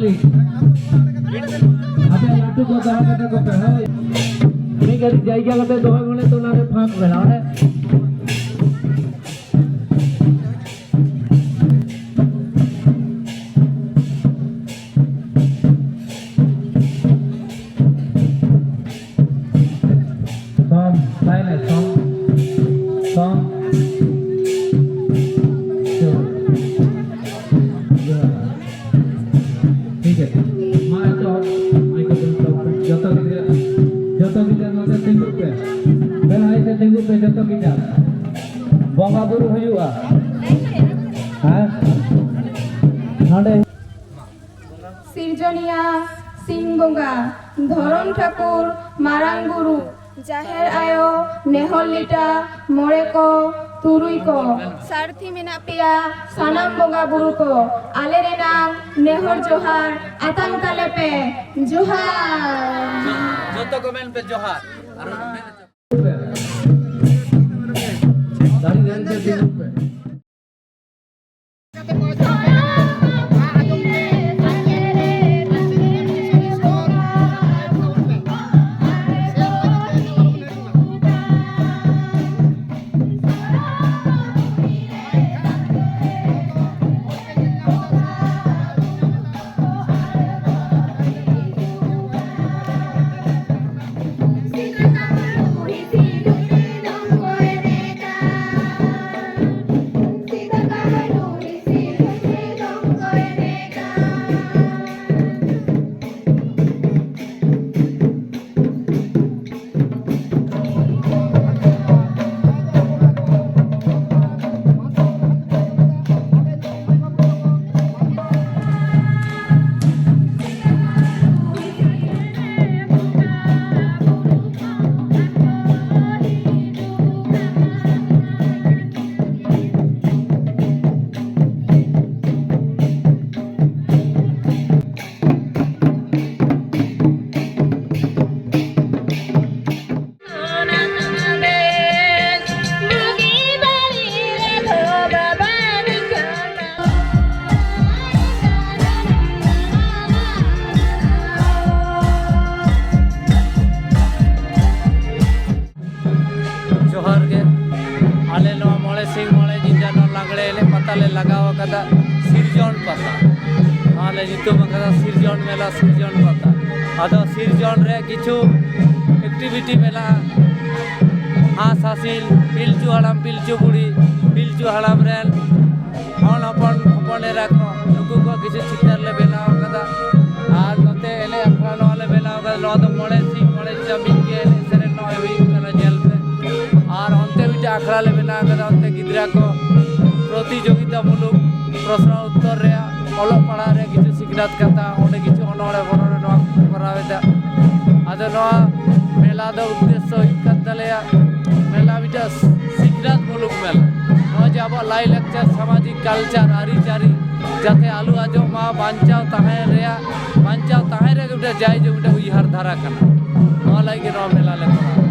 खाली अबे लाटू को दहा कटा को पे है नहीं करी जायगा कते दोहे मने तो नारे फांक बेला है बंगा बुरु हुआ सिरजनिया सिंह बंगा धरम ठाकुर मारांग गुरु जाहेर आयो नेहल लिटा मोरे को तुरुई को सारथी मेना पिया सानाम बंगा बुरु को आले रे नाम नेहर जोहार आतम काले पे जोहार जोतो को मेन पे जोहार दाढ़ी दाढ़ी से दिन पे लगाव कदा सिरजन पता आले जितुम कदा सिरजन मेला सिरजन पता आदो सिरजन रे किछु एक्टिविटी मेला हास हासिल पिलचु हड़ाम पिलचु बुढ़ी पिलचु हड़ाम रेन हन हपन हपने राखो नुकु को किछु चित्तर ले बेलाव कदा आर नते एले अखरा नले बेलाव कदा नो तो मोड़े सिंह मोड़े जमीन के सेरे नो हुई करा जेल पे आर हनते बिटा अखरा ले बेलाव कदा हनते गिदरा को प्रतियोगितामूलक प्रश्न उत्तर रे अलोक पढ़ा रे किछु सिखनात कथा ओंडे किछु अनोड़े बनोड़े नोआ करावेदा आदो नोआ मेला दो उद्देश्य हुई कन तलेया मेला बिटा सिखनात मूलक मेला नोआ जे आबो लाई लेक्चर सामाजिक कल्चर आरी चारी जाते आलू आजो मा बांचाव ताहे रे बिटा जाय जो बिटा उइहार धारा कना नोआ लागे नोआ मेला ले